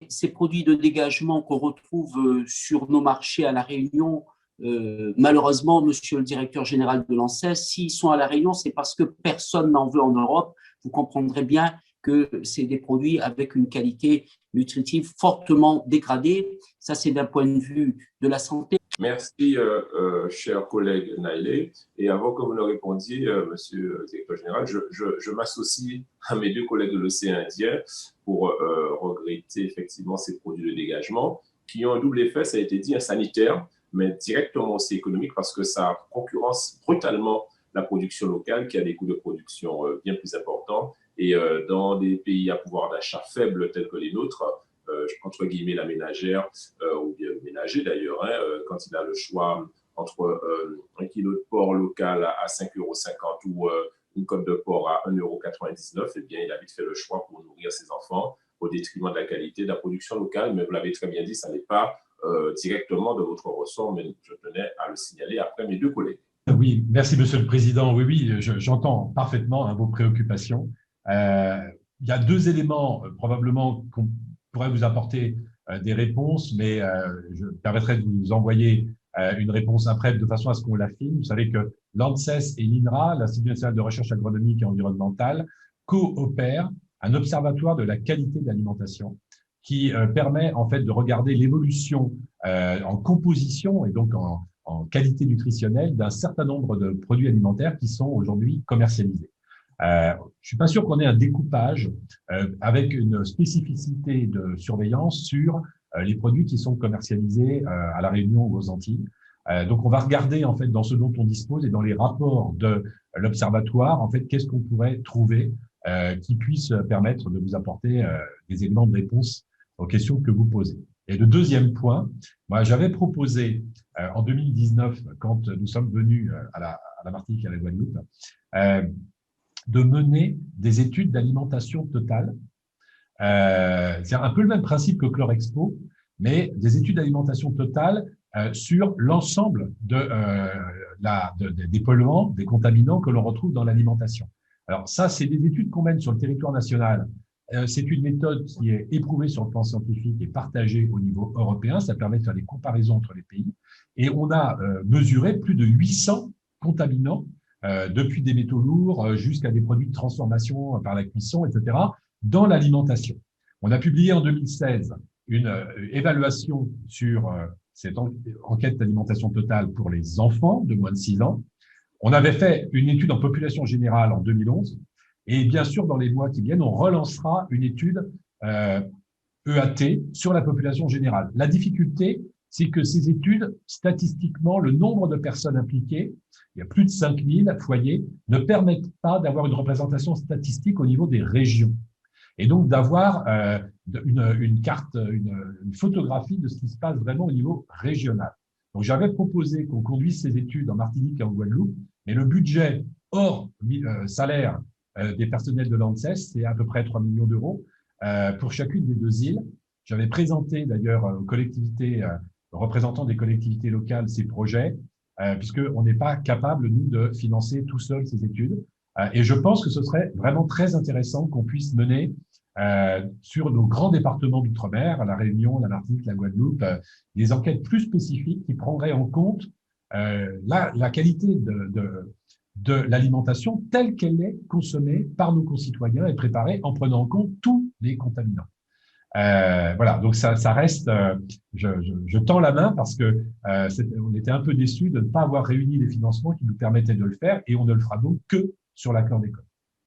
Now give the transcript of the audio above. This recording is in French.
ces produits de dégagement qu'on retrouve sur nos marchés à La Réunion, malheureusement, monsieur le directeur général de l'ANSES, s'ils sont à La Réunion, c'est parce que personne n'en veut en Europe. Vous comprendrez bien que c'est des produits avec une qualité nutritive fortement dégradée. Ça, c'est d'un point de vue de la santé. Merci, cher collègue Nailé. Et avant que vous ne répondiez, monsieur le directeur général, je m'associe à mes deux collègues de l'océan Indien pour regretter effectivement ces produits de dégagement qui ont un double effet, ça a été dit, un sanitaire, mais directement aussi économique parce que ça concurrence brutalement la production locale qui a des coûts de production bien plus importants. Et dans des pays à pouvoir d'achat faible tels que les nôtres, entre guillemets la ménagère, ou bien le ménager d'ailleurs, quand il a le choix entre un kilo de porc local à 5,50 € ou une côte de porc à 1,99 €, eh bien, il a vite fait le choix pour nourrir ses enfants au détriment de la qualité de la production locale. Mais vous l'avez très bien dit, ça n'est pas directement de votre ressort, mais je tenais à le signaler après mes deux collègues. Oui, merci Monsieur le Président. Oui, oui, j'entends parfaitement vos préoccupations. Il y a deux éléments probablement qu'on pourrait vous apporter des réponses, mais je me permettrai de vous envoyer une réponse après de façon à ce qu'on l'affine. Vous savez que l'ANSES et l'INRA, l'Institut national de recherche agronomique et environnementale, coopèrent un observatoire de la qualité de l'alimentation qui permet en fait de regarder l'évolution en composition et donc en qualité nutritionnelle d'un certain nombre de produits alimentaires qui sont aujourd'hui commercialisés. Je suis pas sûr qu'on ait un découpage avec une spécificité de surveillance sur les produits qui sont commercialisés à La Réunion ou aux Antilles. Donc, on va regarder en fait dans ce dont on dispose et dans les rapports de l'observatoire, en fait, qu'est-ce qu'on pourrait trouver qui puisse permettre de vous apporter des éléments de réponse aux questions que vous posez. Et le deuxième point, moi, j'avais proposé en 2019, quand nous sommes venus à la Martinique et à la Guadeloupe, de mener des études d'alimentation totale. C'est un peu le même principe que Chlorexpo, mais des études d'alimentation totale sur l'ensemble des polluants, des contaminants que l'on retrouve dans l'alimentation. Alors ça, c'est des études qu'on mène sur le territoire national. C'est une méthode qui est éprouvée sur le plan scientifique et partagée au niveau européen. Ça permet de faire des comparaisons entre les pays. Et on a mesuré plus de 800 contaminants, depuis des métaux lourds jusqu'à des produits de transformation par la cuisson, etc., dans l'alimentation. On a publié en 2016 une évaluation sur cette enquête d'alimentation totale pour les enfants de moins de 6 ans. On avait fait une étude en population générale en 2011. Et bien sûr, dans les mois qui viennent, on relancera une étude EAT sur la population générale. La difficulté, c'est que ces études, statistiquement, le nombre de personnes impliquées, il y a plus de 5000 foyers, ne permettent pas d'avoir une représentation statistique au niveau des régions. Et donc d'avoir une carte, une photographie de ce qui se passe vraiment au niveau régional. Donc j'avais proposé qu'on conduise ces études en Martinique et en Guadeloupe, mais le budget hors salaire des personnels de l'ANSES, c'est à peu près 3 millions d'euros pour chacune des deux îles. J'avais présenté d'ailleurs aux collectivités, aux représentants des collectivités locales ces projets, puisqu'on n'est pas capable, nous, de financer tout seul ces études. Et je pense que ce serait vraiment très intéressant qu'on puisse mener sur nos grands départements d'outre-mer, la Réunion, la Martinique, la Guadeloupe, des enquêtes plus spécifiques qui prendraient en compte la qualité de l'alimentation telle qu'elle est consommée par nos concitoyens et préparée en prenant en compte tous les contaminants. Voilà, donc ça reste, je tends la main parce que on était un peu déçus de ne pas avoir réuni les financements qui nous permettaient de le faire et on ne le fera donc que sur la chlordécone.